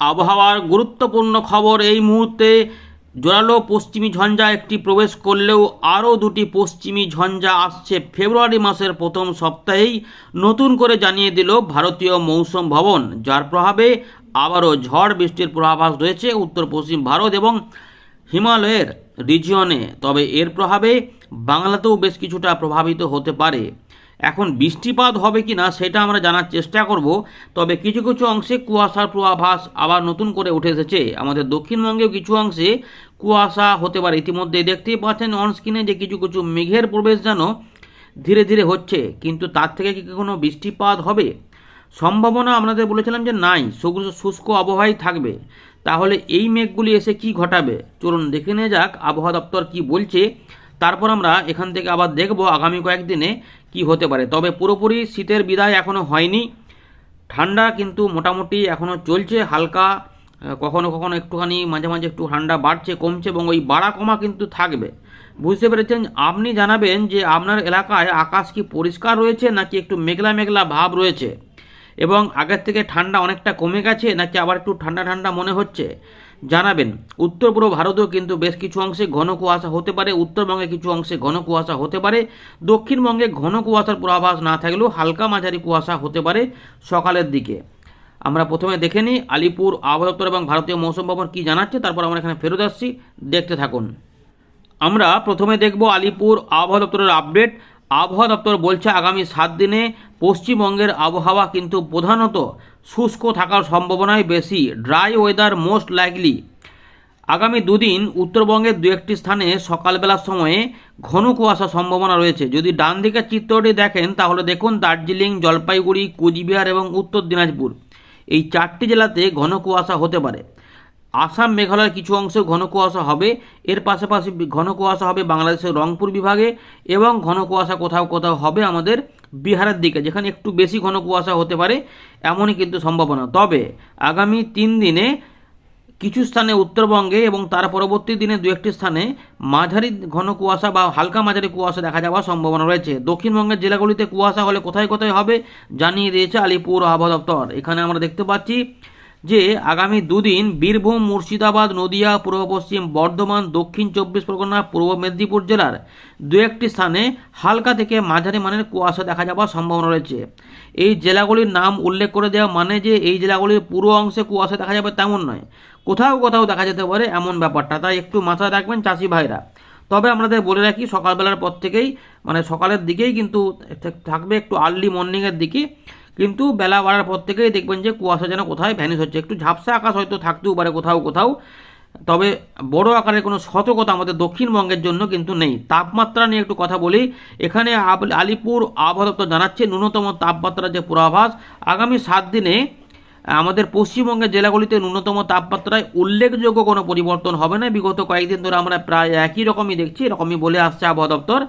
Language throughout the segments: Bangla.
আবহাওয়ার গুরুত্বপূর্ণ খবর এই মুহূর্তে। জোরালো পশ্চিমী ঝঞ্ঝা একটি প্রবেশ করলেও আরও দুটি পশ্চিমী ঝঞ্ঝা আসছে ফেব্রুয়ারি মাসের প্রথম সপ্তাহেই, নতুন করে জানিয়ে দিল ভারতীয় মৌসুম ভবন। যার প্রভাবে আবারও ঝড় বৃষ্টির পূর্বাভাস রয়েছে উত্তর পশ্চিম ভারত এবং হিমালয়ের রিজিয়নে। তবে এর প্রভাবে বাংলাতেও বেশ কিছুটা প্রভাবিত হতে পারে। এখন বৃষ্টিপাত হবে কি না সেটা আমরা জানার চেষ্টা করব। তবে কিছু কিছু অংশে কুয়াশার পূর্বাভাস আবার নতুন করে উঠে এসেছে। আমাদের দক্ষিণবঙ্গেও কিছু অংশে কুয়াশা হতে পারে। ইতিমধ্যে দেখতেই পাচ্ছেন অনস্ক্রিনে যে কিছু কিছু মেঘের প্রবেশ যেন ধীরে ধীরে হচ্ছে, কিন্তু তার থেকে কি কোনো বৃষ্টিপাত হবে সম্ভাবনা আপনাদের বলেছিলাম যে নাই, শুষ্ক আবহাওয়াই থাকবে। তাহলে এই মেঘগুলি এসে কি ঘটাবে চলুন দেখে নেওয়া যাক আবহাওয়া দপ্তর কি বলছে। তারপর আমরা এখান থেকে আবার দেখব আগামী কয়েকদিনে কি হতে পারে। তবে পুরোপুরি শীতের বিদায় এখনও হয়নি, ঠান্ডা কিন্তু মোটামুটি এখনও চলছে হালকা, কখনো কখনো একটুখানি মাঝে মাঝে একটু ঠান্ডা বাড়ছে কমছে এবং ওই বাড়া কমা কিন্তু থাকবে। বুঝতে পেরেছেন? আপনি জানাবেন যে আপনার এলাকায় আকাশ কি পরিষ্কার রয়েছে নাকি একটু মেঘলা মেঘলা ভাব রয়েছে, এবং আগের থেকে ঠান্ডা অনেকটা কমে গেছে নাকি আবার একটু ঠান্ডা ঠান্ডা মনে হচ্ছে জানাবেন। উত্তর পূর্ব ভারতেও কিন্তু বেশ কিছু অংশে ঘন কুয়াশা হতে পারে, উত্তরবঙ্গে কিছু অংশে ঘন কুয়াশা হতে পারে, দক্ষিণবঙ্গে ঘন কুয়াশার পূর্বাভাস না থাকলেও হালকা মাঝারি কুয়াশা হতে পারে সকালের দিকে। আমরা প্রথমে দেখে নিই আলিপুর আবহাওয়া দপ্তর এবং ভারতীয় মৌসুম ভবন কী জানাচ্ছে, তারপর আমরা এখানে ফেরত আসছি, দেখতে থাকুন। আমরা প্রথমে দেখব আলিপুর আবহাওয়া দপ্তরের আপডেট। আবহাওয়া দপ্তর বলছে আগামী 7 দিনে পশ্চিমবঙ্গের আবহাওয়া কিন্তু প্রধানত শুষ্ক থাকার সম্ভাবনাই বেশি, ড্রাই ওয়েদার মোস্ট লাইকলি। আগামী দুদিন উত্তরবঙ্গের দু একটি স্থানে সকালবেলার সময়ে ঘন কুয়াশার সম্ভাবনা রয়েছে। যদি ডান দিকের চিত্রটি দেখেন তাহলে দেখুন দার্জিলিং, জলপাইগুড়ি, কোচবিহার এবং উত্তর দিনাজপুর এই 4টি জেলাতে ঘন কুয়াশা হতে পারে। আসাম মেঘালয়ের কিছু অংশে ঘন কুয়াশা হবে। এর পাশাপাশি ঘন কুয়াশা হবে বাংলাদেশের রংপুর বিভাগে, এবং ঘন কুয়াশা কোথাও কোথাও হবে আমাদের বিহারের দিকে, যেখানে একটু বেশি ঘন কুয়াশা হতে পারে এমনই কিন্তু সম্ভাবনা। তবে আগামী 3 দিনে কিছু স্থানে উত্তরবঙ্গে এবং তার পরবর্তী দিনে দু একটি স্থানে মাঝারি ঘন কুয়াশা বা হালকা মাঝারি কুয়াশা দেখা যাওয়ার সম্ভাবনা রয়েছে। দক্ষিণবঙ্গের জেলাগুলিতে কুয়াশা হলে কোথায় কোথায় হবে জানিয়ে দিয়েছে আলিপুর আবহাওয়া দপ্তর। এখানে আমরা দেখতে পাচ্ছি যে আগামী দুদিন বীরভূম, মুর্শিদাবাদ, নদিয়া, পূর্ব পশ্চিম বর্ধমান, দক্ষিণ 24 পরগনা, পূর্ব মেদিনীপুর জেলার দু একটি স্থানে হালকা থেকে মাঝারি মানের কুয়াশা দেখা যাওয়ার সম্ভাবনা রয়েছে। এই জেলাগুলির নাম উল্লেখ করে দেওয়া মানে যে এই জেলাগুলির পুরো অংশে কুয়াশা দেখা যাবে তেমন নয়, কোথাও কোথাও দেখা যেতে পারে এমন ব্যাপারটা, তাই একটু মাথায় রাখবেন চাষি ভাইরা। তবে আপনাদের বলে রাখি সকালবেলার পর থেকেই মানে সকালের দিকেই কিন্তু থাকবে একটু আর্লি মর্নিংয়ের দিকে, কিন্তু বেলা বাড়ার পর থেকেই দেখবেন যে কুয়াশা যেন কোথায় ভ্যানিশ হচ্ছে। একটু ঝাপসা আকাশ হয়তো থাকতেও পারে কোথাও কোথাও, তবে বড় আকারের কোনো সতর্কতা আমাদের দক্ষিণবঙ্গের জন্য কিন্তু নেই। তাপমাত্রা নিয়ে একটু কথা বলি। এখানে আলিপুর আবহাওয়া দপ্তর জানাচ্ছে ন্যূনতম তাপমাত্রার যে পূর্বাভাস আগামী 7 দিনে আমাদের পশ্চিমবঙ্গের জেলাগুলিতে ন্যূনতম তাপমাত্রায় উল্লেখযোগ্য কোনো পরিবর্তন হবে না। বিগত কয়েকদিন ধরে আমরা প্রায় একই রকমই দেখছি, এরকমই বলে আসছে আবহাওয়া দপ্তর।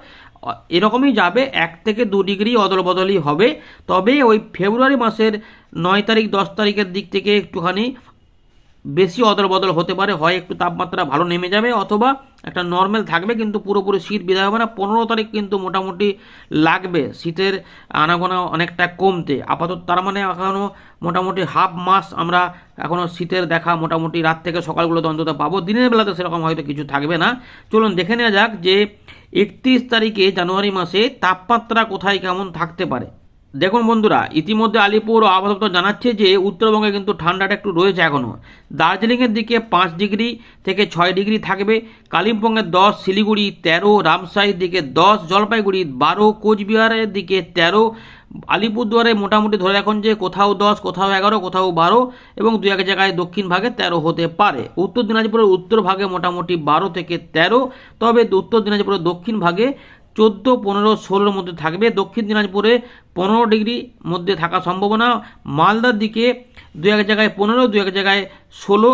এরকমই যাবে, 1 থেকে 2 ডিগ্রি অদল বদলই হবে। তবে ওই ফেব্রুয়ারি মাসের 9 তারিখ 10 তারিখের দিক থেকে একটুখানি বেশি অদল বদল হতে পারে, হয় একটু তাপমাত্রা ভালো নেমে যাবে অথবা একটা নর্মাল থাকবে, কিন্তু পুরোপুরি শীত বিদায় হবে না। 15 তারিখ কিন্তু মোটামুটি লাগবে শীতের আনাগোনা অনেকটা কমতে। আপাতত তার মানে এখনও মোটামুটি হাফ মাস আমরা এখনও শীতের দেখা মোটামুটি রাত থেকে সকালগুলোতে অন্তত পাবো, দিনের বেলাতে সেরকম হয়তো কিছু থাকবে না। চলুন দেখে নেওয়া যাক যে 31 তারিখে জানুয়ারি মাসে তাপমাত্রা কোথায় কেমন থাকতে পারে। দেখুন বন্ধুরা, ইতিমধ্যে আলিপুর আবহাওয়া দপ্তর জানাচ্ছে যে উত্তরবঙ্গে কিন্তু ঠান্ডাটা একটু রয়েছে এখনও। দার্জিলিংয়ের দিকে 5 ডিগ্রি থেকে 6 ডিগ্রি থাকবে, কালিম্পংয়ের 10, শিলিগুড়ি 13, রামসাইর দিকে 10, জলপাইগুড়ি 12, কোচবিহারের দিকে 13, আলিপুরদুয়ারে মোটামুটি ধরে রাখুন যে কোথাও 10, কোথাও 11, কোথাও 12 এবং দু এক জায়গায় দক্ষিণ ভাগে 13 হতে পারে। উত্তর দিনাজপুরের উত্তর ভাগে মোটামুটি 12 থেকে 13, তবে উত্তর দিনাজপুরের দক্ষিণ ভাগে 14, 15, 16 মধ্যে থাকবে। দক্ষিণ দিনাজপুরে 15 ডিগ্রি মধ্যে থাকার সম্ভাবনা। মালদার দিকে দু এক জায়গায় 15, দু এক জায়গায় 16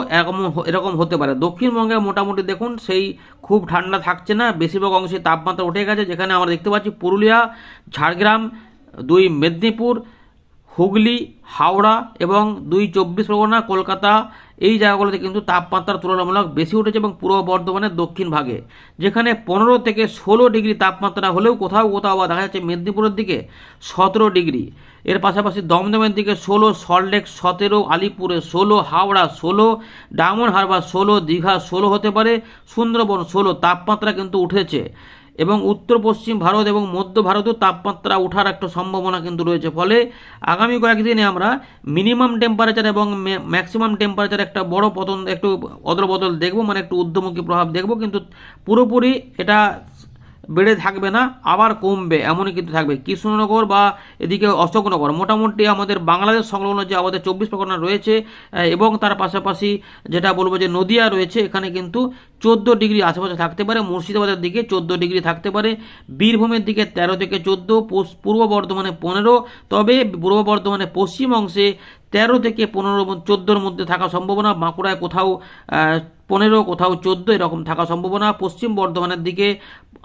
এরকম হতে পারে। দক্ষিণবঙ্গে মোটামুটি দেখুন সেই খুব ঠান্ডা থাকছে না, বেশিরভাগ অংশে তাপমাত্রা উঠে গেছে। যেখানে আমরা দেখতে পাচ্ছি পুরুলিয়া, ঝাড়গ্রাম, 2 মেদিনীপুর, হুগলি, হাওড়া এবং 2 চব্বিশ পরগনা, কলকাতা এই জায়গাগুলোতে কিন্তু তাপমাত্রা তুলনামূলক বেশি উঠেছে এবং পূর্ব বর্ধমানের দক্ষিণ ভাগে, যেখানে 15 থেকে 16 ডিগ্রি তাপমাত্রা হলেও কোথাও কোথাও বা দেখা যাচ্ছে মেদিনীপুরের দিকে 17 ডিগ্রি। এর পাশাপাশি দমদমের দিকে 16, সল্টলেক 17, আলিপুরে 16, হাওড়া 16, ডায়মন্ড হারবার 16, দীঘা 16 হতে পারে, সুন্দরবন 16 তাপমাত্রা কিন্তু উঠেছে। এবং উত্তর পশ্চিম ভারত এবং মধ্য ভারতেও তাপমাত্রা ওঠার একটা সম্ভাবনা কিন্তু রয়েছে। ফলে আগামী কয়েকদিনে আমরা মিনিমাম টেম্পারেচার এবং ম্যাক্সিমাম টেম্পারেচার একটা বড় একটু অদলবদল দেখব, মানে একটু ঊর্ধ্বমুখী প্রভাব দেখব, কিন্তু পুরোপুরি এটা বেড়ে থাকবে না, আবার কমবে এমনই কিন্তু থাকবে। কৃষ্ণনগর বা এদিকে অশোকনগর, মোটামুটি আমাদের বাংলাদেশ সংলগ্ন যে আমাদের 24 পরগনা রয়েছে এবং তার পাশাপাশি যেটা বলবো যে নদিয়া রয়েছে, এখানে কিন্তু 14 ডিগ্রি আশেপাশে থাকতে পারে। মুর্শিদাবাদের দিকে 14 ডিগ্রি থাকতে পারে, বীরভূমের দিকে 13 থেকে 14, পূর্ব বর্ধমানে 15, তবে পূর্ব বর্ধমানে পশ্চিম অংশে 13 থেকে 15, 14-র মধ্যে থাকা সম্ভাবনা। বাঁকুড়ায় কোথাও 15, কোথাও 14 এরকম থাকা সম্ভাবনা। পশ্চিম বর্ধমানের দিকে,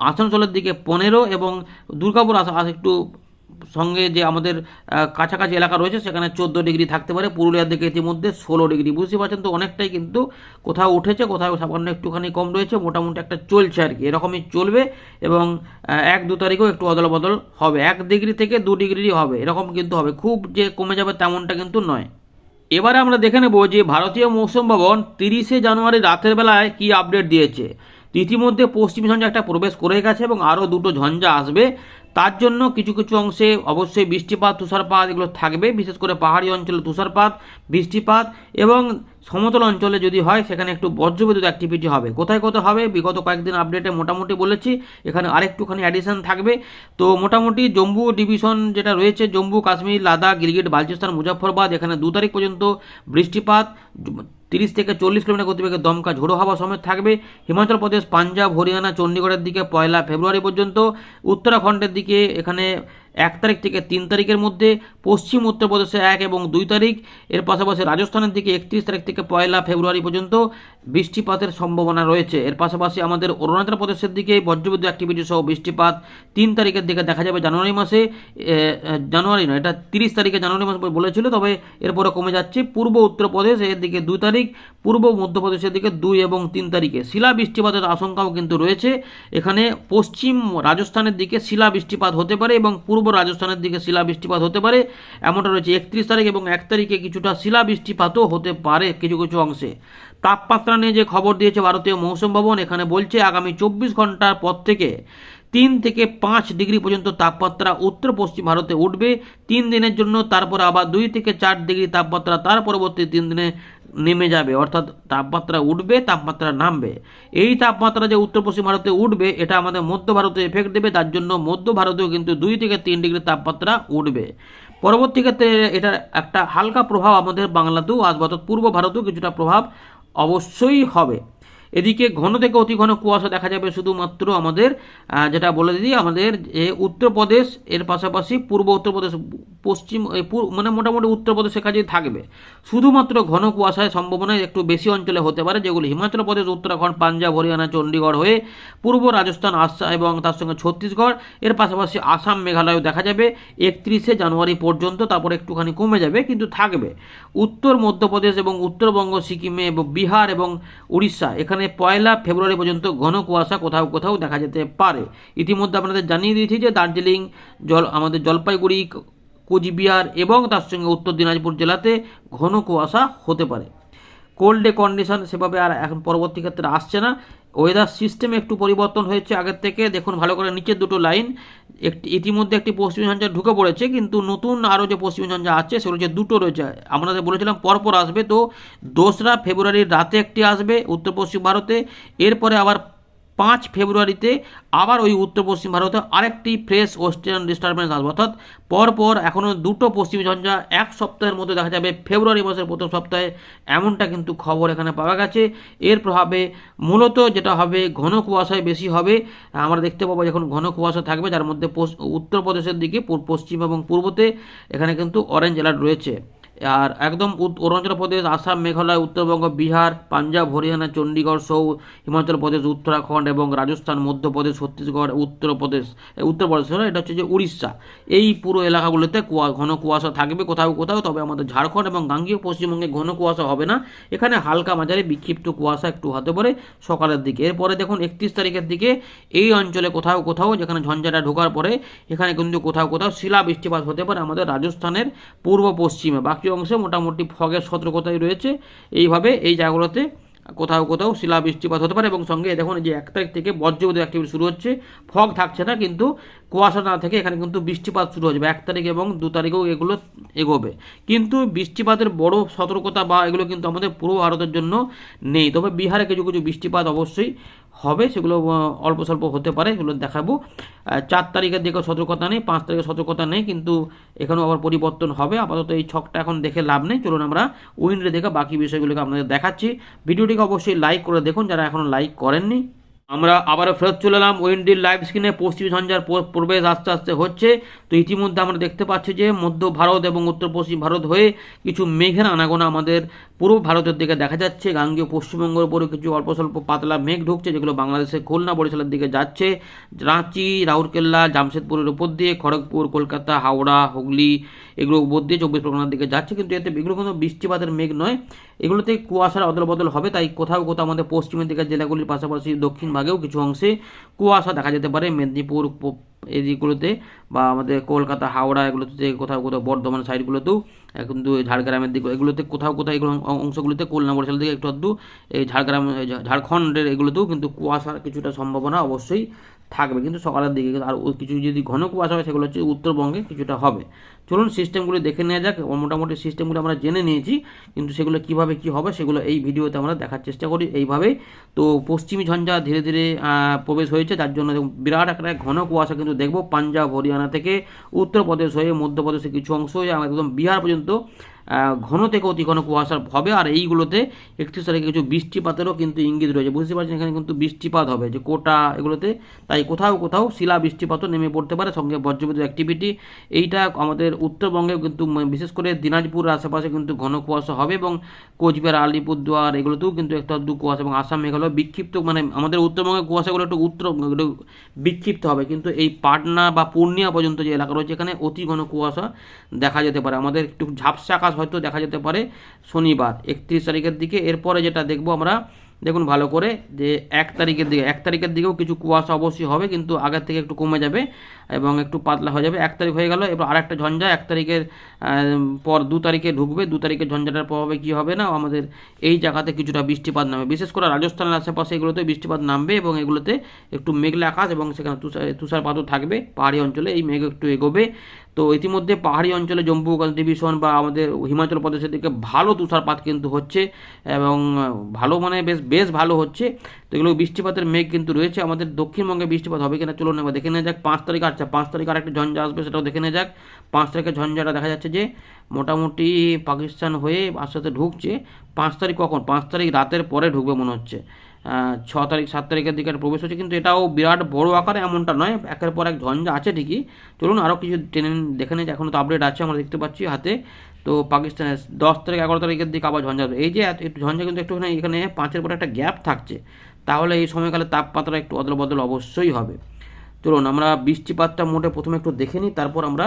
আসানসোলের দিকে 15 এবং দুর্গাপুর একটু সঙ্গে যে আমাদের কাছাকাছি এলাকা রয়েছে সেখানে 14 ডিগ্রি থাকতে পারে। পুরুলিয়ার দিকে ইতিমধ্যে 16 ডিগ্রি। বুঝতে পারছেন তো, অনেকটাই কিন্তু কোথাও উঠেছে, কোথাও সামান্য একটুখানি কম রয়েছে, মোটামুটি একটা চলছে আর কি, এরকমই চলবে। এবং 1-2 তারিখেও একটু অদল বদল হবে, 1 ডিগ্রি থেকে 2 ডিগ্রি হবে, এরকম কিন্তু হবে, খুব যে কমে যাবে তেমনটা কিন্তু নয়। এবারে আমরা দেখে নেব যে ভারতীয় মৌসুম ভবন 30শে জানুয়ারি রাতের বেলায় কি আপডেট দিয়েছে। ইতিমধ্যে পশ্চিমী ঝঞ্ঝা একটা প্রবেশ করে গেছে এবং আরও 2টো ঝঞ্ঝা আসবে। তার জন্য কিছু কিছু অংশে অবশ্যই বৃষ্টিপাত, তুষারপাত এগুলো থাকবে, বিশেষ করে পাহাড়ি অঞ্চলে তুষারপাত, বৃষ্টিপাত এবং সমতল অঞ্চলে যদি হয় সেখানে একটু বজ্রবিদ্যুৎ অ্যাক্টিভিটি হবে। কোথায় কোথায় হবে বিগত কয়েকদিন আপডেটে মোটামুটি বলেছি, এখানে আরেকটুখানি অ্যাডিশন থাকবে। তো মোটামুটি জম্মু ডিভিশন যেটা রয়েছে, জম্মু কাশ্মীর, লাদাখ, গিলগিট বালচিস্তান, মুজাফরবাদ, এখানে 2 তারিখ পর্যন্ত বৃষ্টিপাত, 30 থেকে 40 কিলোমিটার গতিবেগে দমকা ঝোড়ো হাওয়া সমেত থাকবে। হিমাচল প্রদেশ, পাঞ্জাব, হরিয়ানা, চণ্ডীগড়ের দিকে 1 ফেব্রুয়ারি পর্যন্ত, উত্তরাখণ্ডের দিকে এখানে 1 তারিখ থেকে 3 তারিখের মধ্যে, পশ্চিম উত্তরপ্রদেশে 1 এবং 2 তারিখ, এর পাশাপাশি রাজস্থানের দিকে 31 তারিখ থেকে 1 ফেব্রুয়ারি পর্যন্ত বৃষ্টিপাতের সম্ভাবনা রয়েছে। এর পাশাপাশি আমাদের অরুণাচল প্রদেশের দিকে বজ্রবিদ্যুৎ অ্যাক্টিভিটি সহ বৃষ্টিপাত 3 তারিখের দিকে দেখা যাবে। জানুয়ারি মাসে, জানুয়ারি নয়, এটা 30 তারিখে জানুয়ারি মাস বলেছিল, তবে এরপরে কমে যাচ্ছে। পূর্ব উত্তরপ্রদেশ এর দিকে 2 তারিখ, পূর্ব মধ্যপ্রদেশের দিকে 2 এবং 3 তারিখে শিলা বৃষ্টিপাতের আশঙ্কাও কিন্তু রয়েছে। এখানে পশ্চিম রাজস্থানের দিকে শিলা বৃষ্টিপাত হতে পারে এবং পূর্ব রাজস্থানের দিকে শিলা বৃষ্টিপাত হতে পারে, এমনটা রয়েছে। 31 তারিখ এবং 1 তারিখে কিছুটা শিলা বৃষ্টিপাতও হতে পারে কিছু কিছু অংশে। তাপমাত্রা নিয়ে যে খবর দিয়েছে ভারতীয় মৌসুম ভবন, এখানে বলছে আগামী 24 ঘন্টার পর থেকে 3 থেকে 5 ডিগ্রি পর্যন্ত তাপমাত্রা উত্তর পশ্চিম ভারতে উঠবে 3 দিনের জন্য, তারপর আবার 2 থেকে 4 ডিগ্রি তাপমাত্রা তার পরবর্তী 3 দিনে নেমে যাবে। অর্থাৎ তাপমাত্রা উঠবে, তাপমাত্রা নামবে। এই তাপমাত্রা যে উত্তর পশ্চিম ভারতে উঠবে, এটা আমাদের মধ্য ভারতে এফেক্ট দেবে, তার জন্য মধ্য ভারতেও কিন্তু 2 থেকে 3 ডিগ্রি তাপমাত্রা উঠবে। পরবর্তী ক্ষেত্রে এটার একটা হালকা প্রভাব আমাদের বাংলাতেও আসবে, অর্থাৎ পূর্ব ভারতেও কিছুটা প্রভাব অবশ্যই হবে। এদিকে ঘন থেকে অতি ঘন কুয়াশা দেখা যাবে শুধুমাত্র আমাদের যেটা বলে দিই, আমাদের যে উত্তরপ্রদেশ, এর পাশাপাশি পূর্ব উত্তরপ্রদেশ, পশ্চিম মানে মোটামুটি উত্তরপ্রদেশের কাছেই থাকবে। শুধুমাত্র ঘন কুয়াশায় সম্ভাবনা একটু বেশি অঞ্চলে হতে পারে, যেগুলো হিমাচল প্রদেশ, উত্তরাখণ্ড, পাঞ্জাব, হরিয়ানা, চণ্ডীগড় হয়ে পূর্ব রাজস্থান, আসাম এবং তার সঙ্গে ছত্তিশগড়, এর পাশাপাশি আসাম, মেঘালয় দেখা যাবে 31শে জানুয়ারি পর্যন্ত, তারপর একটুখানি কমে যাবে কিন্তু থাকবে। উত্তর মধ্যপ্রদেশ এবং উত্তরবঙ্গ, সিকিমে এবং বিহার এবং উড়িষ্যা, এখানে 1 ফেব্রুয়ারি পর্যন্ত ঘন কুয়াশা কোথাও কোথাও দেখা যেতে পারে। ইতিমধ্যে আপনাদের জানিয়ে দিয়েছি যে দার্জিলিং, আমাদের জলপাইগুড়ি, কোচবিহার এবং তার সঙ্গে উত্তর দিনাজপুর জেলাতে ঘন কুয়াশা হতে পারে। কোল্ড ডে কন্ডিশন সেভাবে আর এখন পরবর্তী ক্ষেত্রে আসছে না। ওয়েদার সিস্টেমে একটু পরিবর্তন হয়েছে আগের থেকে, দেখুন ভালো করে নিচের 2টো লাইন, ইতিমধ্যে একটি পশ্চিমী ঝঞ্ঝা ঢুকে পড়েছে, কিন্তু নতুন আরও যে পশ্চিমী ঝঞ্ঝা আছে সেগুলো হচ্ছে 2টো রয়েছে। আমাদের বলেছিলাম পরপর আসবে, তো 2রা ফেব্রুয়ারির রাতে একটি আসবে উত্তর পশ্চিম ভারতে, এরপরে আবার 5 ফেব্রুয়ারিতে আবার ওই উত্তর পশ্চিম ভারতে আরেকটি ফ্রেশ ওয়েস্টার্ন ডিস্টারবেন্স আসবে। অর্থাৎ পরপর এখনও 2টো পশ্চিমী ঝঞ্ঝা 1 সপ্তাহের মধ্যে দেখা যাবে ফেব্রুয়ারি মাসের প্রথম সপ্তাহে, এমনটা কিন্তু খবর এখানে পাওয়া গেছে। এর প্রভাবে মূলত যেটা হবে, ঘন কুয়াশায় বেশি হবে। আমরা দেখতে পাবো যখন ঘন কুয়াশা থাকবে, যার মধ্যে উত্তরপ্রদেশের দিকে পশ্চিম এবং পূর্বতে এখানে কিন্তু অরেঞ্জ অ্যালার্ট রয়েছে। আর একদম অরুণাচল প্রদেশ, আসাম, মেঘালয়, উত্তরবঙ্গ, বিহার, পাঞ্জাব, হরিয়ানা, চণ্ডীগড় সহ হিমাচল প্রদেশ, উত্তরাখণ্ড এবং রাজস্থান, মধ্যপ্রদেশ, ছত্তিশগড়, উত্তরপ্রদেশ নয়, এটা হচ্ছে যে উড়িষ্যা, এই পুরো এলাকাগুলোতে ঘন কুয়াশা থাকবে কোথাও কোথাও। তবে আমাদের ঝাড়খণ্ড এবং গাঙ্গীয় পশ্চিমবঙ্গে ঘন কুয়াশা হবে না, এখানে হালকা মাঝারি বিক্ষিপ্ত কুয়াশা একটু হতে পারে সকালের দিকে। এরপরে দেখুন 31 তারিখের দিকে এই অঞ্চলে কোথাও কোথাও, যেখানে ঝঞ্ঝাটা ঢোকার পরে এখানে কিন্তু কোথাও কোথাও শিলা বৃষ্টিপাত হতে পারে আমাদের রাজস্থানের পূর্ব পশ্চিমে। বাকি অংশে মোটামুটি ফগের সতর্কতাই রয়েছে। এইভাবে এই জায়গাগুলোতে কোথাও কোথাও শিলা বৃষ্টিপাত হতে পারে এবং সঙ্গে দেখুন যে 1 তারিখ থেকে বজ্রবিদ্যুৎ অ্যাক্টিভিটি শুরু হচ্ছে। ফগ থাকছে না, কিন্তু কুয়াশা না থেকে এখানে কিন্তু বৃষ্টিপাত শুরু হয়ে যাবে 1 তারিখ এবং 2 তারিখেও এগুলো এগোবে। কিন্তু বৃষ্টিপাতের বড় সতর্কতা বা এগুলো কিন্তু আমাদের পুরো ভারতের জন্য নেই। তবে বিহারে কিছু কিছু বৃষ্টিপাত অবশ্যই হবে, সেগুলো অল্প স্বল্প হতে পারে, সেগুলো দেখাবো। 4 তারিখের দিকে সতর্কতা নেই, 5 তারিখের সতর্কতা নেই, কিন্তু এখানেও আবার পরিবর্তন হবে। আপাতত এই ছকটা এখন দেখে লাভ নেই, চলুন আমরা উইন্ডে দেখে বাকি বিষয়গুলোকে আপনাদের দেখাচ্ছি। ভিডিওটিকে অবশ্যই লাইক করে দেখুন যারা এখনও লাইক করেননি। আমরা আবারও ফেরত চলে এলাম উইন্ডির লাইভ স্ক্রিনে। পশ্চিমী ঝঞ্ঝার প্রবেশ আস্তে আস্তে হচ্ছে। তো ইতিমধ্যে আমরা দেখতে পাচ্ছি যে মধ্য ভারত এবং উত্তর পশ্চিম ভারত হয়ে কিছু মেঘের আনাগোনা আমাদের পূর্ব ভারতের দিকে দেখা যাচ্ছে। গাঙ্গীয় পশ্চিমবঙ্গের উপরে কিছু অল্প স্বল্প পাতলা মেঘ ঢুকছে, যেগুলো বাংলাদেশের খুলনা বরিশালের দিকে যাচ্ছে। রাঁচি, রাউরকেল্লা, জামশেদপুরের উপর দিয়ে খড়গপুর, কলকাতা, হাওড়া, হুগলি এগুলো উপর দিয়ে 24 পরগনার দিকে যাচ্ছে। কিন্তু এগুলো কোনো বৃষ্টিপাতের মেঘ নয়, এগুলোতে কুয়াশার অদল বদল হবে। তাই কোথাও কোথাও আমাদের পশ্চিমের দিকের জেলাগুলির পাশাপাশি দক্ষিণ ভাগেও কিছু অংশে কুয়াশা দেখা যেতে পারে। মেদিনীপুর এই দিকগুলোতে বা আমাদের কলকাতা, হাওড়া এগুলোতে, কোথাও কোথাও বর্ধমান সাইডগুলোতেও, কিন্তু ঝাড়গ্রামের দিকে এগুলোতে কোথাও কোথাও এগুলো অংশগুলিতে, খুলনা বরিশাল দিকে একটু আধটু, এই ঝাড়খণ্ডের এগুলোতেও কিন্তু কুয়াশার কিছুটা সম্ভাবনা অবশ্যই থাকবে, কিন্তু সকালের দিকে। আর কিছু যদি ঘন কুয়াশা হয় সেগুলো হচ্ছে উত্তরবঙ্গে কিছুটা হবে। চলুন সিস্টেমগুলি দেখে নেওয়া যাক। মোটামুটি সিস্টেমগুলো আমরা জেনে নিয়েছি, কিন্তু সেগুলো কিভাবে কি হবে সেগুলো এই ভিডিওতে আমরা দেখার চেষ্টা করি এইভাবে। তো পশ্চিমী ঝঞ্ঝা ধীরে ধীরে প্রবেশ হয়েছে, যার জন্য বিরাট একটা ঘন কুয়াশা কিন্তু দেখব পাঞ্জাব, হরিয়ানা থেকে উত্তরপ্রদেশ হয়ে মধ্যপ্রদেশের কিছু অংশ হয়ে একদম বিহার পর্যন্ত ঘন থেকে অতি ঘন কুয়াশা হবে। আর এইগুলোতে 31 তারিখে কিছু বৃষ্টিপাতেরও কিন্তু ইঙ্গিত রয়েছে, বুঝতে পারছেন এখানে কিন্তু বৃষ্টিপাত হবে যে কোটা এগুলোতে। তাই কোথাও কোথাও শিলা বৃষ্টিপাতও নেমে পড়তে পারে, সঙ্গে বজ্রবিদ্যুৎ অ্যাক্টিভিটি। এইটা আমাদের উত্তরবঙ্গেও কিন্তু বিশেষ করে দিনাজপুর আশেপাশে কিন্তু ঘন কুয়াশা হবে এবং কোচবিহার, আলিপুরদুয়ার এগুলোতেও কিন্তু একটু আধটু কুয়াশা এবং আসাম, মেঘালয় বিক্ষিপ্ত, মানে আমাদের উত্তরবঙ্গের কুয়াশাগুলো একটু বিক্ষিপ্ত হবে। কিন্তু এই পাটনা বা পূর্ণিয়া পর্যন্ত যে এলাকা রয়েছে এখানে অতি ঘন কুয়াশা দেখা যেতে পারে। আমাদের একটু ঝাপসা আকাশ হয়তো দেখা যেতে পারে শনিবার 31 তারিখের দিকে। এরপরে যেটা দেখবো আমরা, দেখুন ভালো করে, যে 1 তারিখের দিকেও কিছু কুয়াশা অবশ্যই হবে, কিন্তু আগের থেকে একটু কমে যাবে এবং একটু পাতলা হয়ে যাবে। 1 তারিখ হয়ে গেল, এবার আরেকটা ঝঞ্ঝা 1 তারিখের পর 2 তারিখে ঢুকবে। 2 তারিখের ঝঞ্ঝাটার প্রভাবে কি হবে না, আমাদের এই জায়গাতে কিছুটা বৃষ্টিপাত নামবে, বিশেষ করে রাজস্থানের আশেপাশে এগুলোতে বৃষ্টিপাত নামবে এবং এগুলোতে একটু মেঘলা আকাশ এবং সেখানে তুষারপাতও থাকবে। পাহাড়ি অঞ্চলে এই মেঘ একটু এগোবে। তো ইতিমধ্যে পাহাড়ি অঞ্চলে জম্মু ডিভিশন বা আমাদের হিমাচল প্রদেশের দিকে ভালো তুষারপাত কিন্তু হচ্ছে এবং ভালো মানে বেশ ভালো হচ্ছে। তো এগুলো বৃষ্টিপাতের মেঘ কিন্তু রয়েছে। আমাদের দক্ষিণবঙ্গে বৃষ্টিপাত হবে কিনা চলুন এবার দেখে নেওয়া যাক। 5 তারিখ, আচ্ছা 5 তারিখ আরেকটা ঝঞ্ঝা আসবে, সেটাও দেখে নেওয়া যাক। 5 তারিখের ঝঞ্ঝাটা দেখা যাচ্ছে যে মোটামুটি পাকিস্তান হয়ে আস্তে আস্তে ঢুকছে। 5 তারিখ কখন? 5 তারিখ রাতের পরে ঢুকবে মনে হচ্ছে। 6 তারিখ 7 তারিখের দিকে প্রবেশ হচ্ছে, কিন্তু এটাও বিরাট বড় আকারে এমনটা নয়, একের পর এক ঝঞ্ঝা আছে ঠিকই। চলুন আরও কিছু টেনে দেখে নিই, এখনও তো আপডেট আছে আমরা দেখতে পাচ্ছি হাতে। তো পাকিস্তানের 10 তারিখ 11 তারিখের দিকে আবার ঝঞ্ঝা, এই যে একটু ঝঞ্ঝা কিন্তু একটুখানি এখানে 5-এর পরে একটা গ্যাপ থাকছে, তাহলে এই সময়কালে তাপমাত্রা একটু অদল বদল অবশ্যই হবে। চলুন আমরা বৃষ্টিপাতটা মোটে প্রথমে একটু দেখে নিই, তারপর আমরা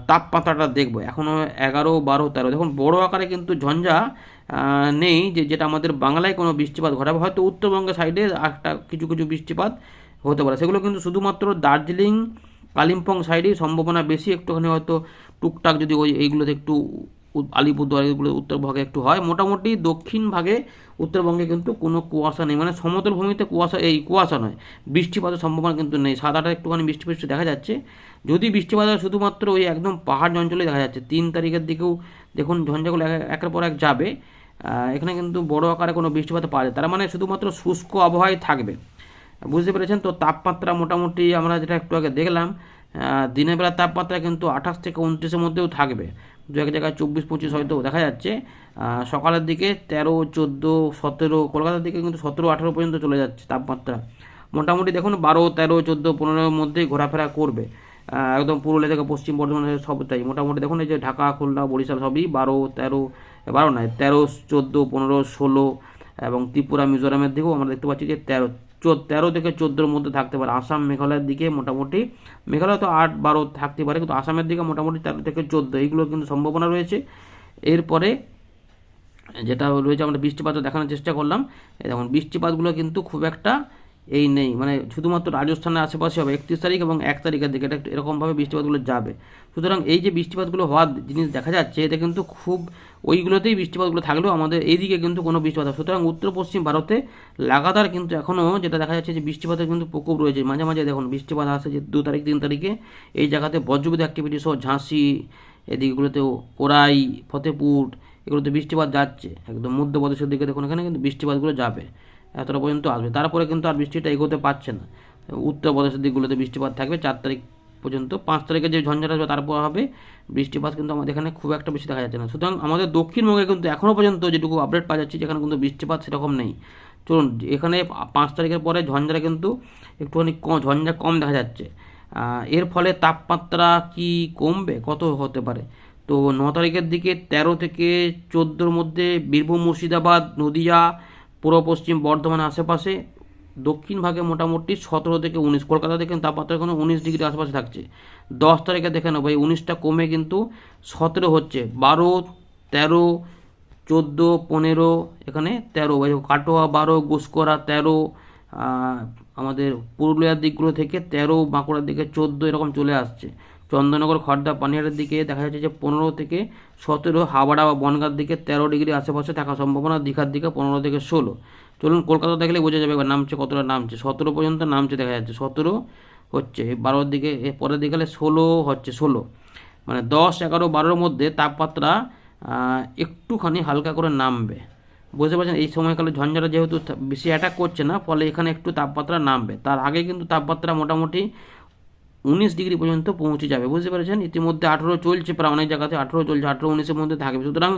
তাপমাত্রাটা দেখব। এখনও 11, 12, 13, দেখুন বড় আকারে কিন্তু ঝঞ্ঝা নেই যেটা আমাদের বাংলায় কোনো বৃষ্টিপাত ঘটাবে। হয়তো উত্তরবঙ্গের সাইডে একটা কিছু কিছু বৃষ্টিপাত হতে পারে, সেগুলো কিন্তু শুধুমাত্র দার্জিলিং, কালিম্পং সাইডেই সম্ভাবনা বেশি। একটুখানি হয়তো টুকটাক যদি এইগুলোতে একটু আলিপুরদুয়ার এগুলো উত্তরভাগে একটু হয়। মোটামুটি দক্ষিণ ভাগে উত্তরবঙ্গে কিন্তু কোনো কুয়াশা নেই, মানে সমতল ভূমিতে কুয়াশা নয়, বৃষ্টিপাতের সম্ভাবনা কিন্তু নেই। সাদাটা একটুখানি বৃষ্টি দেখা যাচ্ছে। যদি বৃষ্টিপাত হয় শুধুমাত্র ওই একদম পাহাড় অঞ্চলে দেখা যাচ্ছে। 3 তারিখের দিকেও দেখুন ঝঞ্ঝাগুলো একের পর এক যাবে। এখানে কিন্তু বড় আকারে কোনো বৃষ্টিপাত পাওয়া যায়, তার মানে শুধুমাত্র শুষ্ক আবহাওয়াই থাকবে, বুঝতে পেরেছেন। তো তাপমাত্রা মোটামুটি আমরা যেটা একটু আগে দেখলাম, দিনের বেলার তাপমাত্রা কিন্তু 28 থেকে 29-এর মধ্যেও থাকবে, দু এক জায়গায় 24-25 হয়তো দেখা যাচ্ছে। সকালের দিকে 13, 14, 17, কলকাতার দিকে কিন্তু 17, 18 পর্যন্ত চলে যাচ্ছে তাপমাত্রা। মোটামুটি দেখুন 12, 13, 14, 15-এর মধ্যেই ঘোরাফেরা করবে। একদম পুরুলিয়া থেকে পশ্চিম বর্ধমান সবটাই মোটামুটি দেখুন এই যে ঢাকা, খুলনা, বরিশাল সবই 12, 13, 12 নয় 13, 14, 15, 16 এবং ত্রিপুরা, মিজোরামের দিকেও আমরা দেখতে পাচ্ছি যে 13 থেকে 14-র মধ্যে থাকতে পারে। আসাম, মেঘালয়ের দিকে মোটামুটি, মেঘালয় তো 8, 12 থাকতে পারে, কিন্তু আসামের দিকে মোটামুটি 13 থেকে 14 এইগুলো কিন্তু সম্ভাবনা রয়েছে। এরপরে যেটা রয়েছে আমরা বৃষ্টিপাতও দেখানোর চেষ্টা করলাম। এই দেখুন বৃষ্টিপাতগুলো কিন্তু খুব একটা এই নেই, মানে শুধুমাত্র রাজস্থানের আশেপাশে হবে 31 তারিখ এবং 1 তারিখের দিকে এটা এরকমভাবে বৃষ্টিপাতগুলো যাবে। সুতরাং এই যে বৃষ্টিপাতগুলো হওয়ার জিনিস দেখা যাচ্ছে, এটা কিন্তু খুব ওইগুলোতেই বৃষ্টিপাতগুলো থাকলেও আমাদের এইদিকে কিন্তু কোনো বৃষ্টিপাত হবে। সুতরাং উত্তর পশ্চিম ভারতে লাগাতার কিন্তু এখনও যেটা দেখা যাচ্ছে যে বৃষ্টিপাতের কিন্তু প্রকোপ রয়েছে। মাঝে মাঝে দেখুন বৃষ্টিপাত আসছে যে 2 তারিখ 3 তারিখে এই জায়গাতে বজ্রবিদ্যুৎ অ্যাক্টিভিটি সহ ঝাঁসি এদিকগুলোতেও, কোরাই, ফতেপুর এগুলোতে বৃষ্টিপাত যাচ্ছে। একদম মধ্যপ্রদেশের দিকে দেখুন এখানে কিন্তু বৃষ্টিপাতগুলো যাবে, এতটা পর্যন্ত আসবে। তারপরে কিন্তু আর বৃষ্টিটা এগোতে পারছে না। উত্তরপ্রদেশের দিকগুলোতে বৃষ্টিপাত থাকবে 4 তারিখ পর্যন্ত। 5 তারিখে যে ঝঞ্ঝাট আসবে তারপর হবে বৃষ্টিপাত, কিন্তু আমাদের এখানে খুব একটা বেশি দেখা যাচ্ছে না। সুতরাং আমাদের দক্ষিণবঙ্গে কিন্তু এখনও পর্যন্ত যেটুকু আপডেট পাওয়া যাচ্ছে যেখানে কিন্তু বৃষ্টিপাত সেরকম নেই। চলুন এখানে 5 তারিখের পরে ঝঞ্ঝাটা কিন্তু একটুখানি ঝঞ্ঝা কম দেখা যাচ্ছে। এর ফলে তাপমাত্রা কি কমবে, কত হতে পারে? তো 9 তারিখের দিকে 13 থেকে 14-র মধ্যে বীরভূম, মুর্শিদাবাদ, নদিয়া, পূর্ব পশ্চিম বর্ধমান আশেপাশে, দক্ষিণ ভাগে মোটামুটি 17 থেকে 19, কলকাতা থেকে তাপমাত্রা এখনো 19 ডিগ্রি আশেপাশে থাকছে। 10 তারিখে দেখে নেবো এই 19টা কমে কিন্তু 17 হচ্ছে, 12, 13, 14, 15, এখানে 13, কাটোয়া 12, গুসকরা 13, আমাদের পুরুলিয়ার দিকগুলো থেকে 13, বাঁকুড়ার দিকে 14 এরকম চলে আসছে। চন্দননগর, খড়দা, পানিহাটের দিকে দেখা যাচ্ছে যে 15 থেকে 17, হাওড়া বা বনগাঁর দিকে 13 ডিগ্রি আশেপাশে থাকার সম্ভাবনা, দীঘার দিকে 15 থেকে 16। চলুন কলকাতা দেখলে বোঝা যাবে এবার নামছে কতটা নামছে, 17 পর্যন্ত নামছে দেখা যাচ্ছে, 17 হচ্ছে, 12-র দিকে পরের দিকে গেলে 16 হচ্ছে, 16 মানে 10, 11, 12-র মধ্যে তাপমাত্রা একটুখানি হালকা করে নামবে। বুঝতে পারছেন এই সময়কালে ঝঞ্ঝাটা যেহেতু বেশি অ্যাটাক করছে না, ফলে এখানে একটু তাপমাত্রা নামবে। তার আগে কিন্তু তাপমাত্রা মোটামুটি 19 ডিগ্রি পর্যন্ত পৌঁছে যাবে। বুঝতে পেরেছেন, ইতিমধ্যে 18 চলছে, প্রায় অনেক জায়গাতে 18 চলছে, 18, 19-এর মধ্যে থাকবে। সুতরাং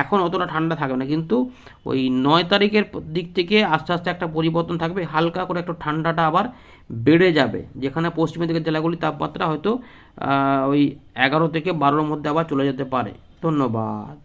এখন অতটা ঠান্ডা থাকবে না, কিন্তু ওই 9 তারিখের দিক থেকে আস্তে আস্তে একটা পরিবর্তন থাকবে, হালকা করে একটু ঠান্ডাটা আবার বেড়ে যাবে, যেখানে পশ্চিমের দিকের জেলাগুলির তাপমাত্রা হয়তো ওই 11 থেকে 12-র মধ্যে আবার চলে যেতে পারে। ধন্যবাদ।